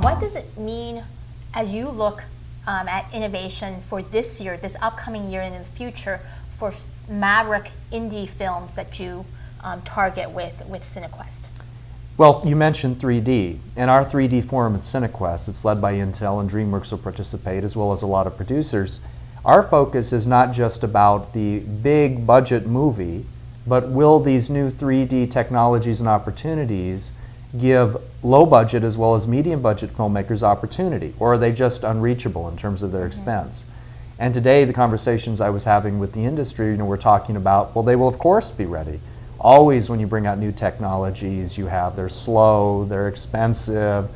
What does it mean as you look at innovation for this year, this upcoming year, and in the future for Maverick indie films that you target with Cinequest? Well, you mentioned 3D, and our 3D forum at Cinequest, it's led by Intel, and DreamWorks will participate, as well as a lot of producers. Our focus is not just about the big budget movie, but will these new 3D technologies and opportunities give low budget as well as medium budget filmmakers opportunity, or are they just unreachable in terms of their expense? And today, the conversations I was having with the industry, we're talking about, well, they will of course be ready. Always when you bring out new technologies, they're slow, they're expensive,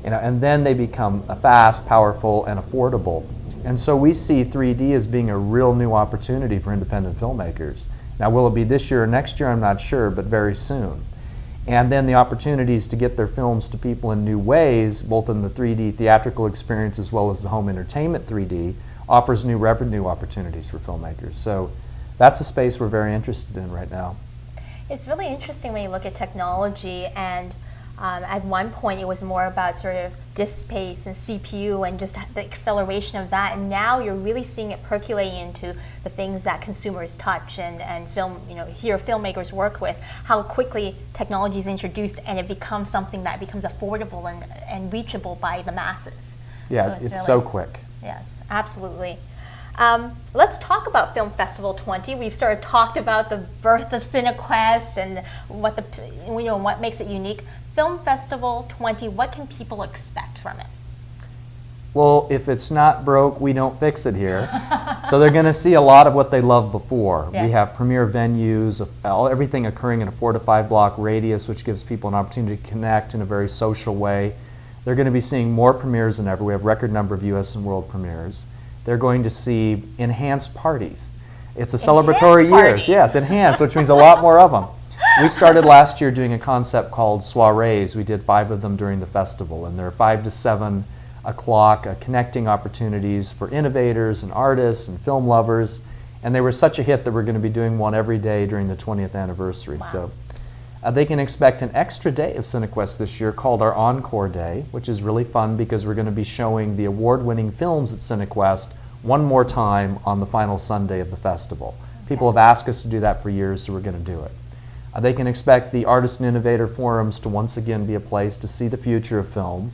and then they become fast, powerful, and affordable. And so we see 3D as being a real new opportunity for independent filmmakers. Now, will it be this year or next year? I'm not sure, but very soon. And then the opportunities to get their films to people in new ways, both in the 3D theatrical experience as well as the home entertainment 3D, offers new revenue opportunities for filmmakers. So that's a space we're very interested in right now. It's really interesting when you look at technology, and at one point it was more about sort of disk space and CPU and just the acceleration of that, and now you're really seeing it percolating into the things that consumers touch and film, here filmmakers work with, how quickly technology is introduced and it becomes something that becomes affordable and reachable by the masses. Yeah, so it's really, so quick. Yes, absolutely. Let's talk about Film Festival 20. We've sort of talked about the birth of Cinequest and what makes it unique. Film Festival 20, what can people expect from it? Well, if it's not broke, we don't fix it here. So they're going to see a lot of what they loved before. Yes. We have premier venues, everything occurring in a 4 to 5 block radius, which gives people an opportunity to connect in a very social way. They're going to be seeing more premieres than ever. We have a record number of US and world premieres. They're going to see enhanced parties. It's a celebratory year. Yes, enhanced, which means a lot more of them. We started last year doing a concept called soirees. We did 5 of them during the festival, and they're 5 to 7 o'clock connecting opportunities for innovators and artists and film lovers. And they were such a hit that we're going to be doing one every day during the 20th anniversary. Wow. So they can expect an extra day of Cinequest this year called our Encore Day, which is really fun because we're going to be showing the award-winning films at Cinequest one more time on the final Sunday of the festival. People have asked us to do that for years, so we're going to do it. They can expect the Artist and Innovator Forums to once again be a place to see the future of film.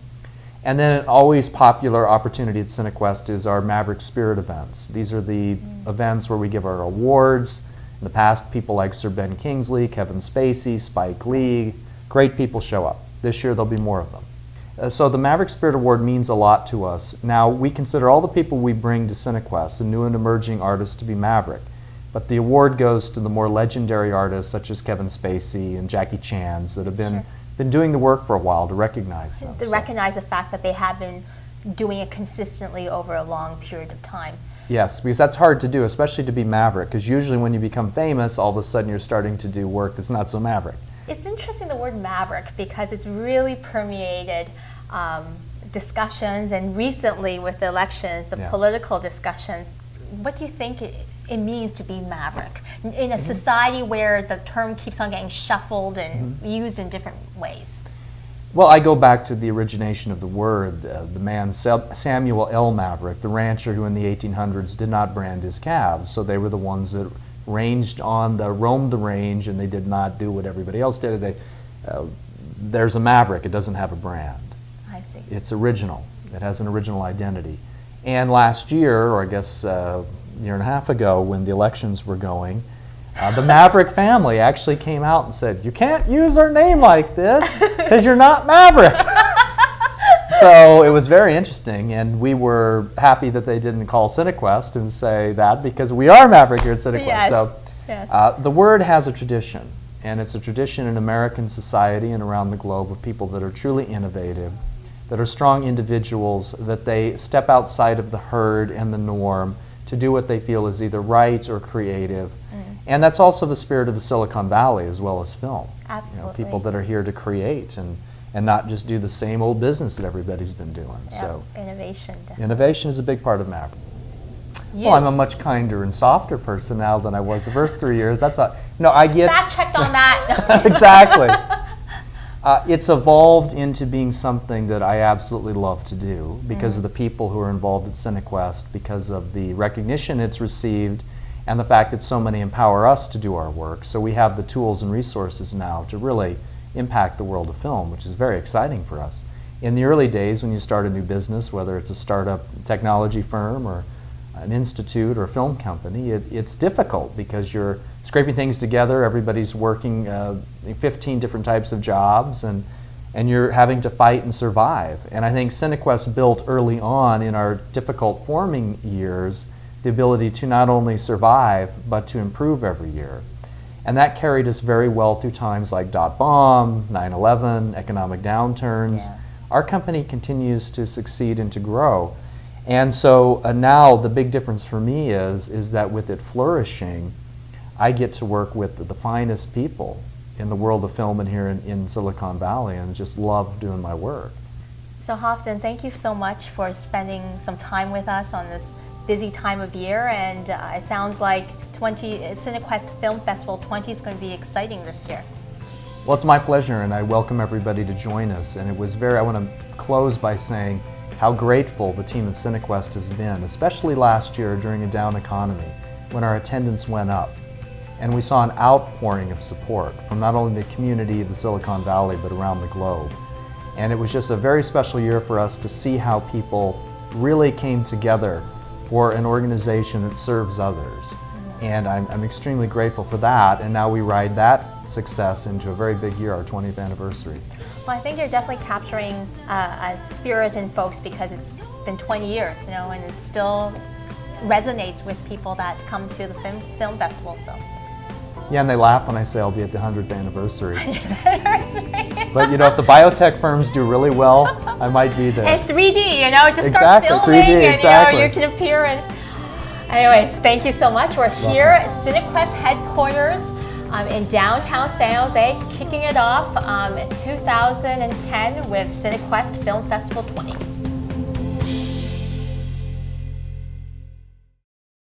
And then an always popular opportunity at Cinequest is our Maverick Spirit events. These are the events where we give our awards. In the past, people like Sir Ben Kingsley, Kevin Spacey, Spike Lee, great people show up. This year there'll be more of them. So the Maverick Spirit Award means a lot to us. Now, we consider all the people we bring to Cinequest, the new and emerging artists, to be Maverick. But the award goes to the more legendary artists such as Kevin Spacey and Jackie Chan's that have been doing the work for a while, to recognize them. To recognize the fact that they have been doing it consistently over a long period of time. Yes, because that's hard to do, especially to be Maverick, because usually when you become famous, all of a sudden you're starting to do work that's not so Maverick. It's interesting, the word Maverick, because it's really permeated discussions, and recently with the elections, the political discussions. What do you think it means to be Maverick in a society where the term keeps on getting shuffled and used in different ways? Well, I go back to the origination of the word. The man Samuel L. Maverick, the rancher who in the 1800s did not brand his calves, so they were the ones that roamed the range, and they did not do what everybody else did. There's a Maverick, it doesn't have a brand. I see. It's original. It has an original identity. And last year, or I guess a year and a half ago, when the elections were going, the Maverick family actually came out and said, "You can't use our name like this because you're not Maverick." So it was very interesting, and we were happy that they didn't call Cinequest and say that, because we are Maverick here at Cinequest. Yes. So the word has a tradition, and it's a tradition in American society and around the globe of people that are truly innovative, that are strong individuals, that they step outside of the herd and the norm to do what they feel is either right or creative. And that's also the spirit of the Silicon Valley as well as film. Absolutely. People that are here to create and not just do the same old business that everybody's been doing. Yeah, so innovation. Definitely. Innovation is a big part of Maverick. Well, I'm a much kinder and softer person now than I was the first 3 years. That's I get fact checked on that. Exactly. It's evolved into being something that I absolutely love to do because of the people who are involved at Cinequest, because of the recognition it's received, and the fact that so many empower us to do our work. So we have the tools and resources now to really impact the world of film, which is very exciting for us. In the early days, when you start a new business, whether it's a startup technology firm or an institute or a film company, it's difficult because you're scraping things together, everybody's working 15 different types of jobs, and you're having to fight and survive. And I think Cinequest built early on in our difficult forming years the ability to not only survive, but to improve every year. And that carried us very well through times like .bomb, 9/11, economic downturns. Yeah. Our company continues to succeed and to grow. And so now the big difference for me is that with it flourishing, I get to work with the finest people in the world of film and here in Silicon Valley, and just love doing my work. So Houghton, thank you so much for spending some time with us on this busy time of year, and it sounds like Cinequest Film Festival 20 is going to be exciting this year. Well, it's my pleasure, and I welcome everybody to join us. And I want to close by saying how grateful the team of Cinequest has been, especially last year during a down economy, when our attendance went up. And we saw an outpouring of support from not only the community of the Silicon Valley, but around the globe. And it was just a very special year for us to see how people really came together for an organization that serves others. And I'm extremely grateful for that, and now we ride that success into a very big year, our 20th anniversary. Well, I think you're definitely capturing a spirit in folks because it's been 20 years, and it still resonates with people that come to the film festival. So. Yeah, and they laugh when I say I'll be at the 100th anniversary. But if the biotech firms do really well, I might be there. And 3D, just exactly, start filming 3D, and exactly. You can appear in. Anyways, thank you so much. We're here at Cinequest headquarters in downtown San Jose, kicking it off in 2010 with Cinequest Film Festival 20.